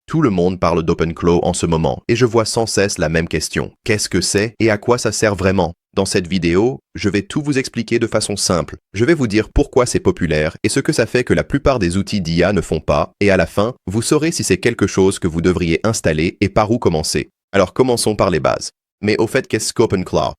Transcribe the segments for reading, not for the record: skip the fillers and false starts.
Tout le monde parle d'OpenClaw en ce moment et je vois sans cesse la même question. Qu'est-ce que c'est et à quoi ça sert vraiment? Dans cette vidéo, je vais tout vous expliquer de façon simple. Je vais vous dire pourquoi c'est populaire et ce que ça fait que la plupart des outils d'IA ne font pas, et à la fin, vous saurez si c'est quelque chose que vous devriez installer et par où commencer. Alors commençons par les bases. Mais au fait, qu'est-ce qu'OpenClaw?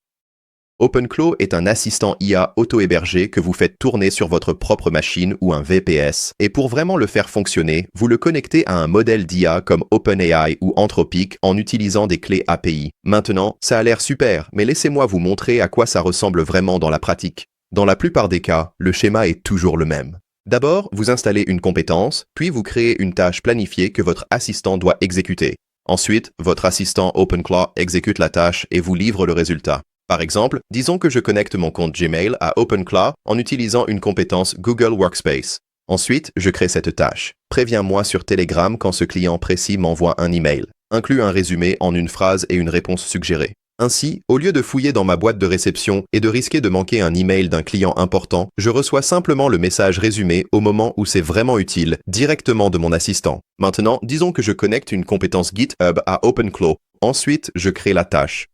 OpenClaw est un assistant IA auto-hébergé que vous faites tourner sur votre propre machine ou un VPS, et pour vraiment le faire fonctionner, vous le connectez à un modèle d'IA comme OpenAI ou Anthropic en utilisant des clés API. Maintenant, ça a l'air super, mais laissez-moi vous montrer à quoi ça ressemble vraiment dans la pratique. Dans la plupart des cas, le schéma est toujours le même. D'abord, vous installez une compétence, puis vous créez une tâche planifiée que votre assistant doit exécuter. Ensuite, votre assistant OpenClaw exécute la tâche et vous livre le résultat. Par exemple, disons que je connecte mon compte Gmail à OpenClaw en utilisant une compétence Google Workspace. Ensuite, je crée cette tâche. Préviens-moi sur Telegram quand ce client précis m'envoie un email. Inclus un résumé en une phrase et une réponse suggérée. Ainsi, au lieu de fouiller dans ma boîte de réception et de risquer de manquer un email d'un client important, je reçois simplement le message résumé au moment où c'est vraiment utile, directement de mon assistant. Maintenant, disons que je connecte une compétence GitHub à OpenClaw. Ensuite, je crée la tâche.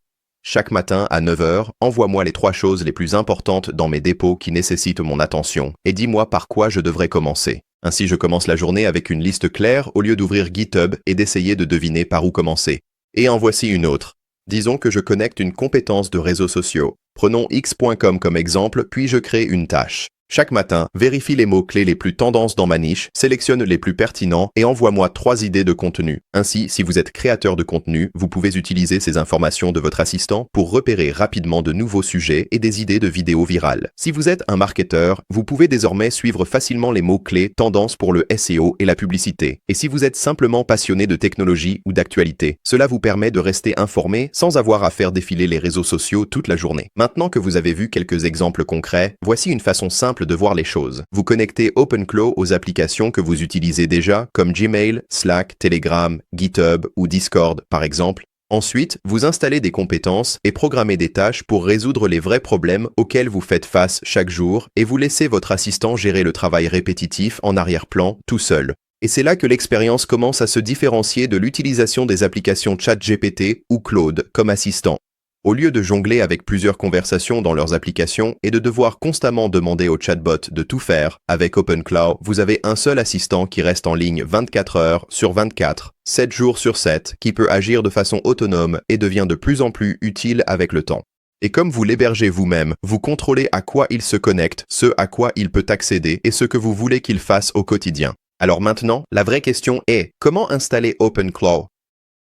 Chaque matin à 9 h, envoie-moi les 3 choses les plus importantes dans mes dépôts qui nécessitent mon attention et dis-moi par quoi je devrais commencer. Ainsi, je commence la journée avec une liste claire au lieu d'ouvrir GitHub et d'essayer de deviner par où commencer. Et en voici une autre. Disons que je connecte une compétence de réseaux sociaux. Prenons x.com comme exemple, puis je crée une tâche. Chaque matin, vérifie les mots-clés les plus tendances dans ma niche, sélectionne les plus pertinents et envoie-moi 3 idées de contenu. Ainsi, si vous êtes créateur de contenu, vous pouvez utiliser ces informations de votre assistant pour repérer rapidement de nouveaux sujets et des idées de vidéos virales. Si vous êtes un marketeur, vous pouvez désormais suivre facilement les mots-clés tendances pour le SEO et la publicité. Et si vous êtes simplement passionné de technologie ou d'actualité, cela vous permet de rester informé sans avoir à faire défiler les réseaux sociaux toute la journée. Maintenant que vous avez vu quelques exemples concrets, voici une façon simple de voir les choses. Vous connectez OpenClaw aux applications que vous utilisez déjà, comme Gmail, Slack, Telegram, GitHub ou Discord par exemple. Ensuite, vous installez des compétences et programmez des tâches pour résoudre les vrais problèmes auxquels vous faites face chaque jour et vous laissez votre assistant gérer le travail répétitif en arrière-plan tout seul. Et c'est là que l'expérience commence à se différencier de l'utilisation des applications ChatGPT ou Claude comme assistant. Au lieu de jongler avec plusieurs conversations dans leurs applications et de devoir constamment demander au chatbot de tout faire, avec OpenClaw, vous avez un seul assistant qui reste en ligne 24 heures sur 24, 7 jours sur 7, qui peut agir de façon autonome et devient de plus en plus utile avec le temps. Et comme vous l'hébergez vous-même, vous contrôlez à quoi il se connecte, ce à quoi il peut accéder et ce que vous voulez qu'il fasse au quotidien. Alors maintenant, la vraie question est, comment installer OpenClaw?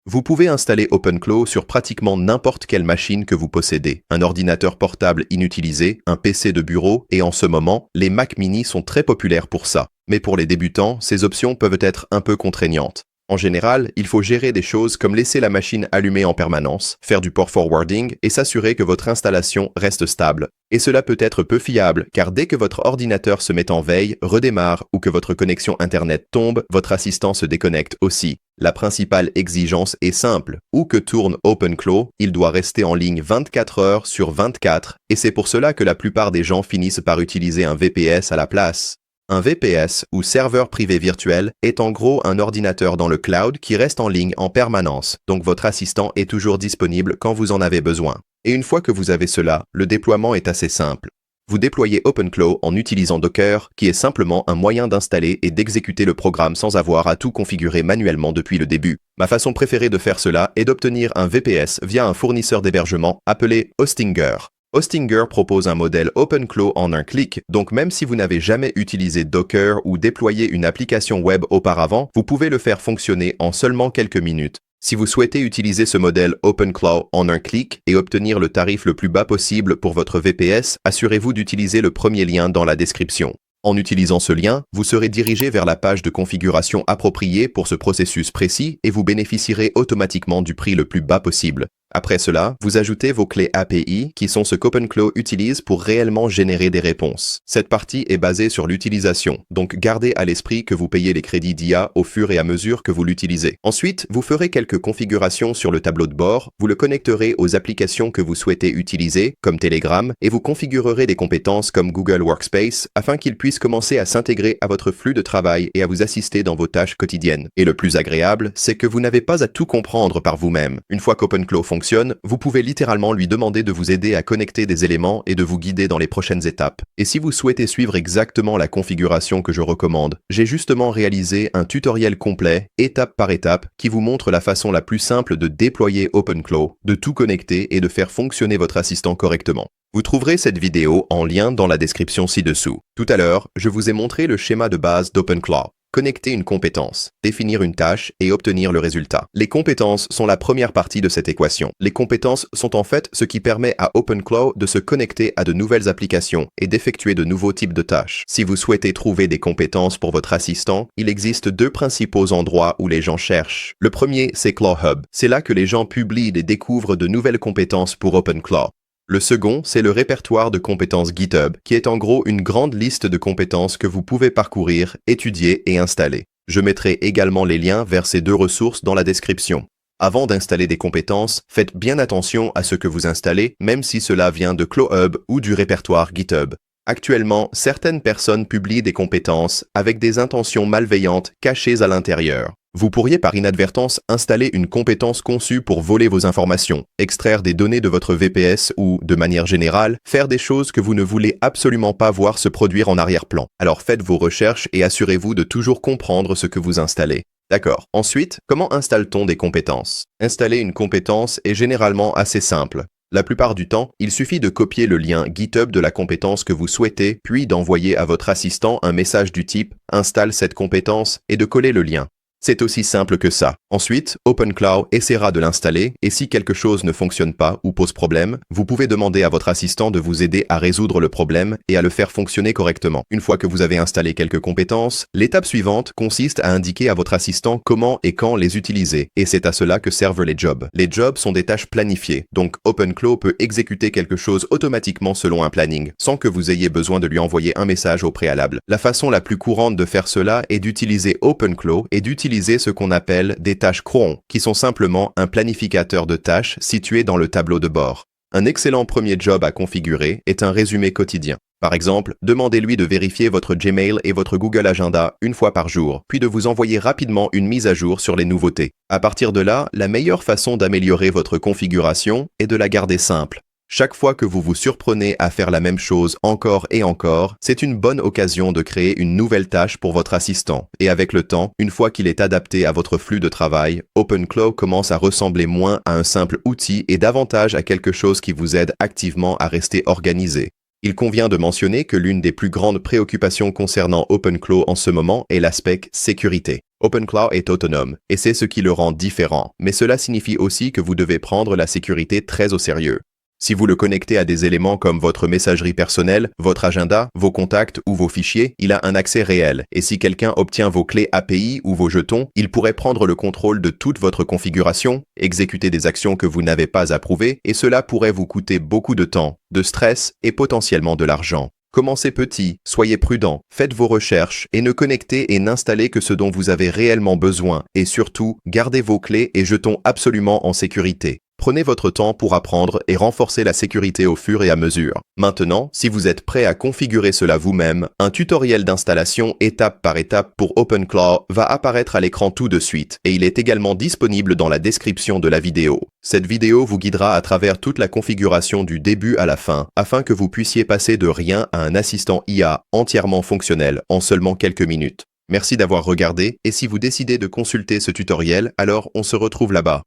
Vous pouvez installer OpenClaw sur pratiquement n'importe quelle machine que vous possédez, un ordinateur portable inutilisé, un PC de bureau, et en ce moment, les Mac mini sont très populaires pour ça. Mais pour les débutants, ces options peuvent être un peu contraignantes. En général, il faut gérer des choses comme laisser la machine allumée en permanence, faire du port forwarding et s'assurer que votre installation reste stable. Et cela peut être peu fiable, car dès que votre ordinateur se met en veille, redémarre ou que votre connexion Internet tombe, votre assistant se déconnecte aussi. La principale exigence est simple. Où que tourne OpenClaw, il doit rester en ligne 24 heures sur 24, et c'est pour cela que la plupart des gens finissent par utiliser un VPS à la place. Un VPS, ou serveur privé virtuel, est en gros un ordinateur dans le cloud qui reste en ligne en permanence, donc votre assistant est toujours disponible quand vous en avez besoin. Et une fois que vous avez cela, le déploiement est assez simple. Vous déployez OpenClaw en utilisant Docker, qui est simplement un moyen d'installer et d'exécuter le programme sans avoir à tout configurer manuellement depuis le début. Ma façon préférée de faire cela est d'obtenir un VPS via un fournisseur d'hébergement appelé Hostinger. Hostinger propose un modèle OpenClaw en un clic, donc même si vous n'avez jamais utilisé Docker ou déployé une application web auparavant, vous pouvez le faire fonctionner en seulement quelques minutes. Si vous souhaitez utiliser ce modèle OpenClaw en un clic et obtenir le tarif le plus bas possible pour votre VPS, assurez-vous d'utiliser le premier lien dans la description. En utilisant ce lien, vous serez dirigé vers la page de configuration appropriée pour ce processus précis et vous bénéficierez automatiquement du prix le plus bas possible. Après cela, vous ajoutez vos clés API qui sont ce qu'OpenClaw utilise pour réellement générer des réponses. Cette partie est basée sur l'utilisation, donc gardez à l'esprit que vous payez les crédits d'IA au fur et à mesure que vous l'utilisez. Ensuite, vous ferez quelques configurations sur le tableau de bord, vous le connecterez aux applications que vous souhaitez utiliser, comme Telegram, et vous configurerez des compétences comme Google Workspace afin qu'ils puissent commencer à s'intégrer à votre flux de travail et à vous assister dans vos tâches quotidiennes. Et le plus agréable, c'est que vous n'avez pas à tout comprendre par vous-même. Une fois qu'OpenClaw fonctionne, vous pouvez littéralement lui demander de vous aider à connecter des éléments et de vous guider dans les prochaines étapes. Et si vous souhaitez suivre exactement la configuration que je recommande, j'ai justement réalisé un tutoriel complet, étape par étape, qui vous montre la façon la plus simple de déployer OpenClaw, de tout connecter et de faire fonctionner votre assistant correctement. Vous trouverez cette vidéo en lien dans la description ci-dessous. Tout à l'heure, je vous ai montré le schéma de base d'OpenClaw. Connecter une compétence, définir une tâche et obtenir le résultat. Les compétences sont la première partie de cette équation. Les compétences sont en fait ce qui permet à OpenClaw de se connecter à de nouvelles applications et d'effectuer de nouveaux types de tâches. Si vous souhaitez trouver des compétences pour votre assistant, il existe deux principaux endroits où les gens cherchent. Le premier, c'est ClawHub. C'est là que les gens publient et découvrent de nouvelles compétences pour OpenClaw. Le second, c'est le répertoire de compétences GitHub, qui est en gros une grande liste de compétences que vous pouvez parcourir, étudier et installer. Je mettrai également les liens vers ces deux ressources dans la description. Avant d'installer des compétences, faites bien attention à ce que vous installez, même si cela vient de ClawHub ou du répertoire GitHub. Actuellement, certaines personnes publient des compétences avec des intentions malveillantes cachées à l'intérieur. Vous pourriez par inadvertance installer une compétence conçue pour voler vos informations, extraire des données de votre VPS ou, de manière générale, faire des choses que vous ne voulez absolument pas voir se produire en arrière-plan. Alors faites vos recherches et assurez-vous de toujours comprendre ce que vous installez. D'accord. Ensuite, comment installe-t-on des compétences? Installer une compétence est généralement assez simple. La plupart du temps, il suffit de copier le lien GitHub de la compétence que vous souhaitez, puis d'envoyer à votre assistant un message du type « Installe cette compétence » et de coller le lien. C'est aussi simple que ça. Ensuite, OpenClaw essaiera de l'installer et si quelque chose ne fonctionne pas ou pose problème, vous pouvez demander à votre assistant de vous aider à résoudre le problème et à le faire fonctionner correctement. Une fois que vous avez installé quelques compétences, l'étape suivante consiste à indiquer à votre assistant comment et quand les utiliser et c'est à cela que servent les jobs. Les jobs sont des tâches planifiées, donc OpenClaw peut exécuter quelque chose automatiquement selon un planning, sans que vous ayez besoin de lui envoyer un message au préalable. La façon la plus courante de faire cela est d'utiliser OpenClaw et d'utiliser ce qu'on appelle des tâches cron, qui sont simplement un planificateur de tâches situé dans le tableau de bord. Un excellent premier job à configurer est un résumé quotidien. Par exemple, demandez-lui de vérifier votre Gmail et votre Google Agenda une fois par jour, puis de vous envoyer rapidement une mise à jour sur les nouveautés. À partir de là, la meilleure façon d'améliorer votre configuration est de la garder simple. Chaque fois que vous vous surprenez à faire la même chose encore et encore, c'est une bonne occasion de créer une nouvelle tâche pour votre assistant. Et avec le temps, une fois qu'il est adapté à votre flux de travail, OpenClaw commence à ressembler moins à un simple outil et davantage à quelque chose qui vous aide activement à rester organisé. Il convient de mentionner que l'une des plus grandes préoccupations concernant OpenClaw en ce moment est l'aspect sécurité. OpenClaw est autonome, et c'est ce qui le rend différent, mais cela signifie aussi que vous devez prendre la sécurité très au sérieux. Si vous le connectez à des éléments comme votre messagerie personnelle, votre agenda, vos contacts ou vos fichiers, il a un accès réel. Et si quelqu'un obtient vos clés API ou vos jetons, il pourrait prendre le contrôle de toute votre configuration, exécuter des actions que vous n'avez pas approuvées, et cela pourrait vous coûter beaucoup de temps, de stress et potentiellement de l'argent. Commencez petit, soyez prudent, faites vos recherches et ne connectez et n'installez que ce dont vous avez réellement besoin. Et surtout, gardez vos clés et jetons absolument en sécurité. Prenez votre temps pour apprendre et renforcer la sécurité au fur et à mesure. Maintenant, si vous êtes prêt à configurer cela vous-même, un tutoriel d'installation étape par étape pour OpenClaw va apparaître à l'écran tout de suite et il est également disponible dans la description de la vidéo. Cette vidéo vous guidera à travers toute la configuration du début à la fin afin que vous puissiez passer de rien à un assistant IA entièrement fonctionnel en seulement quelques minutes. Merci d'avoir regardé et si vous décidez de consulter ce tutoriel, alors on se retrouve là-bas.